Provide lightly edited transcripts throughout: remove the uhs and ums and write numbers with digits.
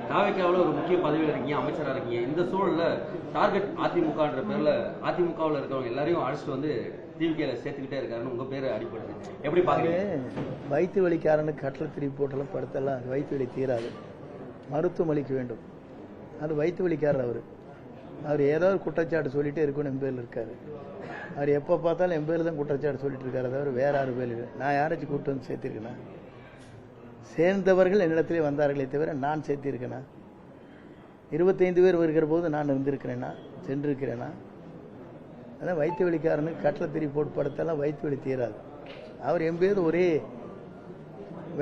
தாவேக்காவில் ஒரு முக்கிய பதவியில் இருக்கீங்க, அமைச்சராக இருக்கீங்க. இந்த சூழல்ல டார்கெட் அதிமுகன்ற பேர்ல அதிமுகவில் இருக்கிறவங்க எல்லாரையும் அழைச்சிட்டு வந்து டிவிகேல சேர்த்துக்கிட்டே இருக்காருன்னு உங்க பேரு அடிப்படுது. எப்படி பாக்குறீங்க? வயிற்று வலிக்காரனுக்கு கட்டளை திரி போட்டெல்லாம் படுத்தலாம் வயிற்று வலி தீராது, மருத்துவம் அளிக்க வேண்டும். அது வயிற்று வலிக்காரர். அவர் ஏதாவது குற்றச்சாட்டு சொல்லிட்டே இருக்கணும். எம்பேரில் இருக்காரு. அவர் எப்போ பார்த்தாலும் எம்பேரில் தான் குற்றச்சாட்டு சொல்லிட்டு இருக்காரு. தவிர வேற 6 பேர் நான் யாராச்சும் கூப்பிட்டு வந்து சேர்த்திருக்கேனா? சேர்ந்தவர்கள் என்னிடத்திலே வந்தார்களே தவிர நான் சேர்த்திருக்கேனா? 25 பேர் வருகிற போது நான் இருந்திருக்கிறேனா, சென்றிருக்கிறேனா? அதான் வயிற்று வலிக்காரனுக்கு கட்டளை திரி போட்டு படுத்தெல்லாம் வயிற்று வலி தீராது. அவர் எம்பேது ஒரே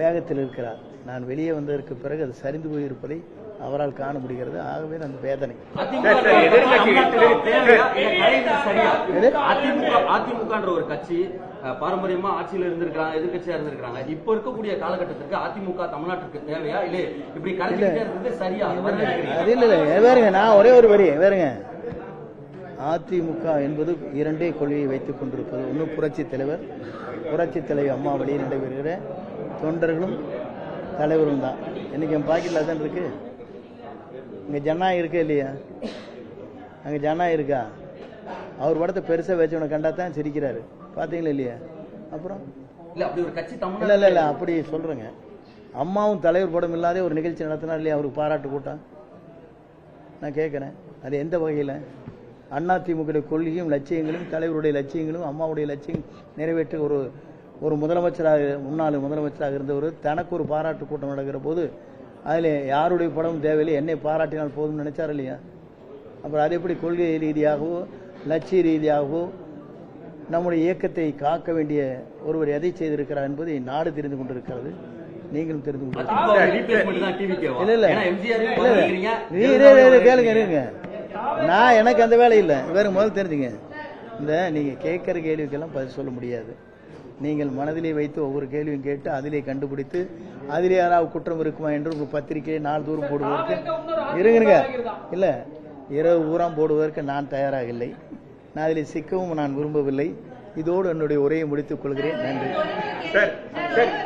வேகத்தில் இருக்கிறார். நான் வெளியே வந்ததற்கு பிறகு அது சரிந்து போயிருப்பதை அவரால் காண முடிகிறது. ஆகவே அந்த வேதனை. அதிமுக ஒரு கட்சி பாரம்பரியமா ஆட்சியில் இருந்திருக்காங்க, எதிர்கட்சியா இருந்திருக்காங்க. இப்ப இருக்கக்கூடிய காலகட்டத்திற்கு அதிமுக தமிழ்நாட்டுக்கு தேவையா இல்ல இப்படி கலைஞர் சரியா? அது இல்ல வேறுங்க. நான் ஒரே ஒரு வரி வேறுங்க. அதிமுக என்பது 2 கொள்கையை வைத்துக் கொண்டிருப்பது. ஒன்று புரட்சி தலைவர், புரட்சி தலைவர் அம்மா வழியில் நடைபெறுகிற தொண்டர்களும் தலைவரும் தான். இன்னைக்கு என் பாக்கெட்ல தான் இருக்கு. இங்க ஜனநாயகம் இருக்கே இல்லையா? அங்க ஜனநாயகம் இருக்கா? அவர் படத்தை பெருசா வச்சவனை கண்டா தான் சிரிக்கிறாரு. பாத்தீங்களா இல்லையா? அப்புறம் இல்ல அப்படி சொல்றேங்க. அம்மாவும் தலைவர் படம் இல்லாத ஒரு நிகழ்ச்சி நடத்தினார் இல்லையா? அவருக்கு பாராட்டு கூட்டம். நான் கேட்கிறேன், அது எந்த வகையில? அதிமுக கொள்கையும் லட்சியங்களும் தலைவருடைய லட்சியங்களும் அம்மாவுடைய லட்சியம் நிறைவேற்ற ஒரு முதலமைச்சராக, முன்னாள் முதலமைச்சராக இருந்தவர் தனக்கு ஒரு பாராட்டு கூட்டம் நடக்கிற போது அதில் யாருடைய படமும் தேவையில்லை, என்னை பாராட்டினால் போதும் நினைச்சார் இல்லையா? அப்புறம் அது எப்படி கொள்கை ரீதியாகவோ லட்சிய ரீதியாகவோ நம்முடைய இயக்கத்தை காக்க வேண்டிய ஒருவர் எதை செய்திருக்கிறார் என்பதை நாடு தெரிந்து கொண்டிருக்கிறது, நீங்களும் தெரிந்து கொண்டிருக்கீங்க. கேளுங்க, நான் எனக்கு அந்த வேலை இல்லை. வேற முதல் தெரிஞ்சுங்க, இந்த நீங்க கேட்கிற கேள்விக்கெல்லாம் பதில் சொல்ல முடியாது. நீங்கள் மனதிலே வைத்து ஒவ்வொரு கேள்வியும் கேட்டு அதிலே கண்டுபிடித்து அதிலே யாராவது குற்றம் இருக்குமா என்று ஒரு பத்திரிகை நாள்தோறும் போடுவதற்கு இருங்க இல்ல இரவு ஊராம் போடுவதற்கு நான் தயாராக இல்லை. நான் அதில் சிக்கவும் நான் விரும்பவில்லை. இதோடு என்னுடைய உரையை முடித்துக் கொள்கிறேன். நன்றி.